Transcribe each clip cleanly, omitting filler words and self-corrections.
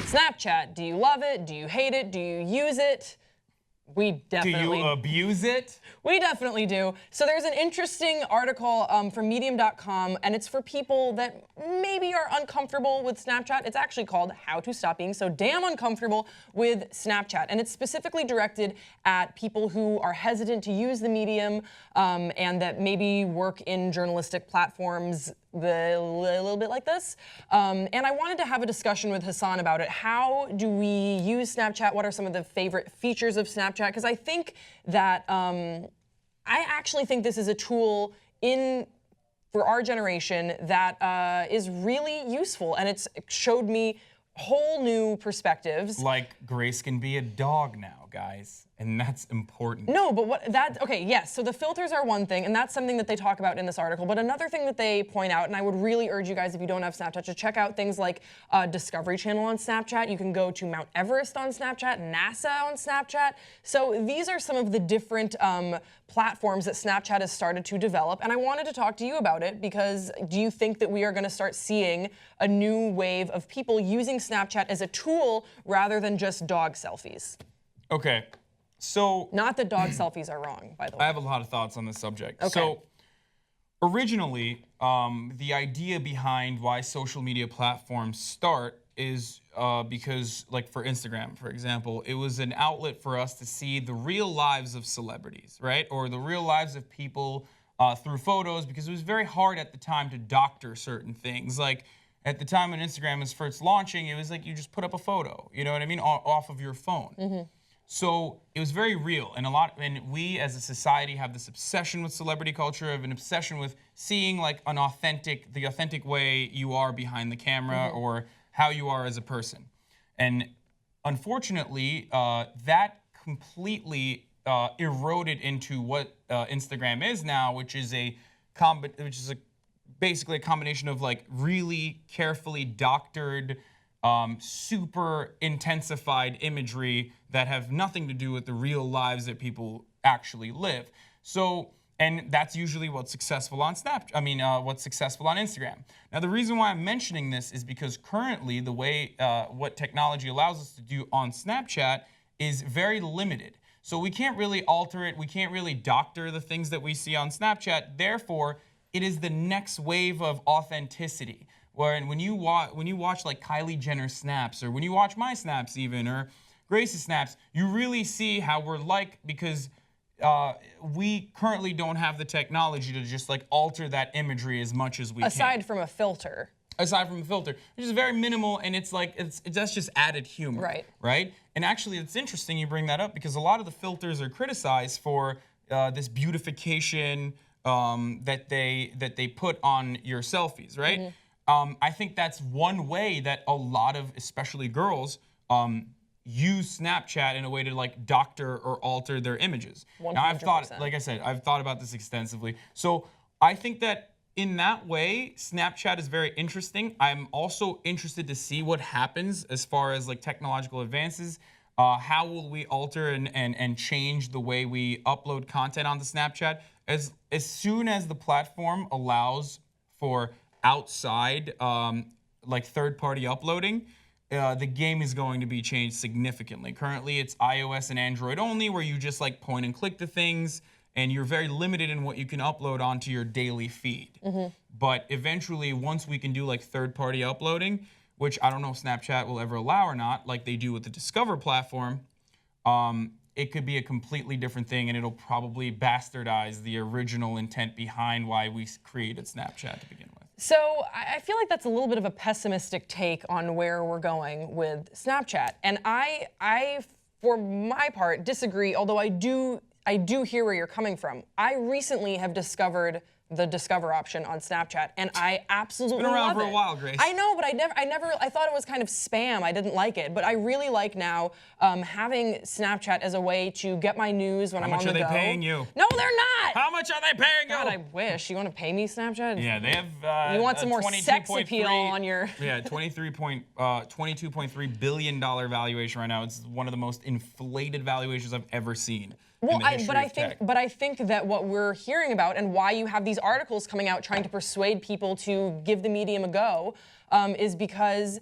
Snapchat, do you love it? Do you hate it? Do you use it? We definitely... Do you abuse it? We definitely do. So there's an interesting article from medium.com, and it's for people that maybe are uncomfortable with Snapchat. It's actually called How to Stop Being So Damn Uncomfortable with Snapchat. And it's specifically directed at people who are hesitant to use the medium and that maybe work in journalistic platforms a little bit like this. And I wanted to have a discussion with Hassan about it. How do we use Snapchat? What are some of the favorite features of Snapchat? Because I think that, I actually think this is a tool for our generation that is really useful. And it's showed me whole new perspectives. Like Grace can be a dog now, guys. And that's important. No, but okay, yes, so the filters are one thing, and that's something that they talk about in this article, but another thing that they point out, and I would really urge you guys, if you don't have Snapchat, to check out things like Discovery Channel on Snapchat. You can go to Mount Everest on Snapchat, NASA on Snapchat. So these are some of the different platforms that Snapchat has started to develop, and I wanted to talk to you about it, because do you think that we are gonna start seeing a new wave of people using Snapchat as a tool rather than just dog selfies? Okay. So, not that dog selfies are wrong, by the way. I have a lot of thoughts on this subject. Okay. So, originally, the idea behind why social media platforms start is because, like for Instagram, for example, it was an outlet for us to see the real lives of celebrities, right? Or the real lives of people through photos, because it was very hard at the time to doctor certain things. Like, at the time when Instagram was first launching, it was like you just put up a photo, you know what I mean, off of your phone. Mm-hmm. So it was very real, and we as a society have this obsession with celebrity culture, have an obsession with seeing like the authentic way you are behind the camera, or how you are as a person. And unfortunately, that completely eroded into what Instagram is now, which is basically a combination of like really carefully doctored, super intensified imagery that have nothing to do with the real lives that people actually live. So, and that's usually what's successful on what's successful on Instagram. Now, the reason why I'm mentioning this is because currently the way what technology allows us to do on Snapchat is very limited. So we can't really alter it. We can't really doctor the things that we see on Snapchat. Therefore, it is the next wave of authenticity. When you watch like Kylie Jenner snaps, or when you watch my snaps even, or Grace's snaps, you really see how we're like, because we currently don't have the technology to just like alter that imagery as much as we can. Aside from a filter. Aside from a filter, which is very minimal, and it's like, that's just added humor. Right. Right? And actually, it's interesting you bring that up, because a lot of the filters are criticized for this beautification that they put on your selfies, right? Mm-hmm. I think that's one way that a lot of, especially girls, use Snapchat in a way to like doctor or alter their images. 100%. Now I've thought, like I said, I've thought about this extensively. So I think that in that way, Snapchat is very interesting. I'm also interested to see what happens as far as like technological advances. How will we alter and change the way we upload content onto Snapchat? As soon as the platform allows for outside like third-party uploading, the game is going to be changed significantly. Currently, it's iOS and Android only, where you just like point and click the things, and you're very limited in what you can upload onto your daily feed. Mm-hmm. But eventually, once we can do like third-party uploading, which I don't know if Snapchat will ever allow or not, like they do with the Discover platform, it could be a completely different thing, and it'll probably bastardize the original intent behind why we created Snapchat to begin with. So I feel like that's a little bit of a pessimistic take on where we're going with Snapchat. And I, for my part, disagree, although I do hear where you're coming from. I recently have discovered the Discover option on Snapchat, and I absolutely love it. It's been around for a while, Grace. I know, but I thought it was kind of spam. I didn't like it, but I really like now having Snapchat as a way to get my news when I'm on the go. How much are they paying you? No, they're not. How much are they paying you? God, I wish. You want to pay me, Snapchat? Yeah, they have. You want some more sex appeal on your? Yeah, $22.3 billion valuation right now. It's one of the most inflated valuations I've ever seen. Well, but I think that what we're hearing about, and why you have these articles coming out trying to persuade people to give the medium a go, is because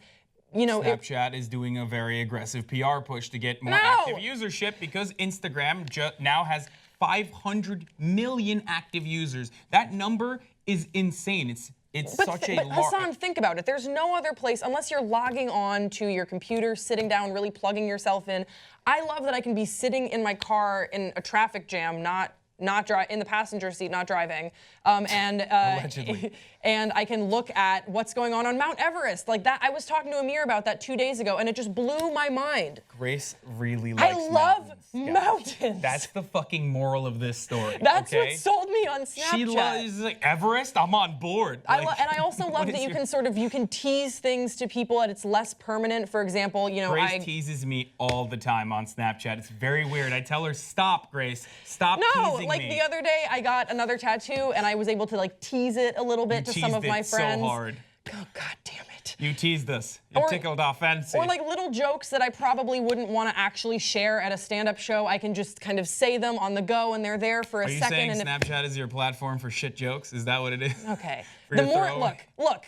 Snapchat is doing a very aggressive PR push to get more active usership because Instagram now has 500 million active users. That number is insane. It's such a large. But Hassan, think about it. There's no other place, unless you're logging on to your computer, sitting down, really plugging yourself in. I love that I can be sitting in my car in a traffic jam, not in the passenger seat, not driving, Allegedly. and I can look at what's going on Mount Everest. Like that, I was talking to Amir about that 2 days ago, and it just blew my mind. Grace really likes I love mountains. That's the fucking moral of this story. That's okay? what sold me on Snapchat. She loves like Everest. I'm on board. And I also love that you can tease things to people and it's less permanent. For example, Grace teases me all the time on Snapchat. It's very weird. I tell her, stop, Grace. Stop teasing me. Like the other day, I got another tattoo and I was able to like tease it a little bit to some of my friends. So hard. Oh, God damn it. You teased us. You tickled our fancy. Or like little jokes that I probably wouldn't want to actually share at a stand-up show. I can just kind of say them on the go and they're there for a second. Are you saying Snapchat is your platform for shit jokes? Is that what it is? Okay. Look.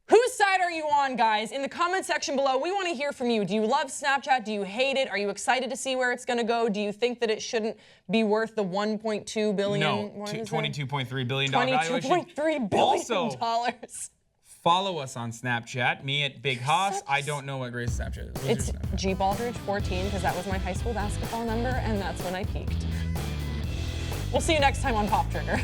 Whose side are you on, guys? In the comment section below, we want to hear from you. Do you love Snapchat? Do you hate it? Are you excited to see where it's going to go? Do you think that it shouldn't be worth the $1.2 billion? No, $22.3 billion valuation. $22.3 billion. Also, follow us on Snapchat. Me at Big Haas. I don't know what Grace's Snapchat is. It's GBaldridge14 because that was my high school basketball number, and that's when I peaked. We'll see you next time on Pop Trigger.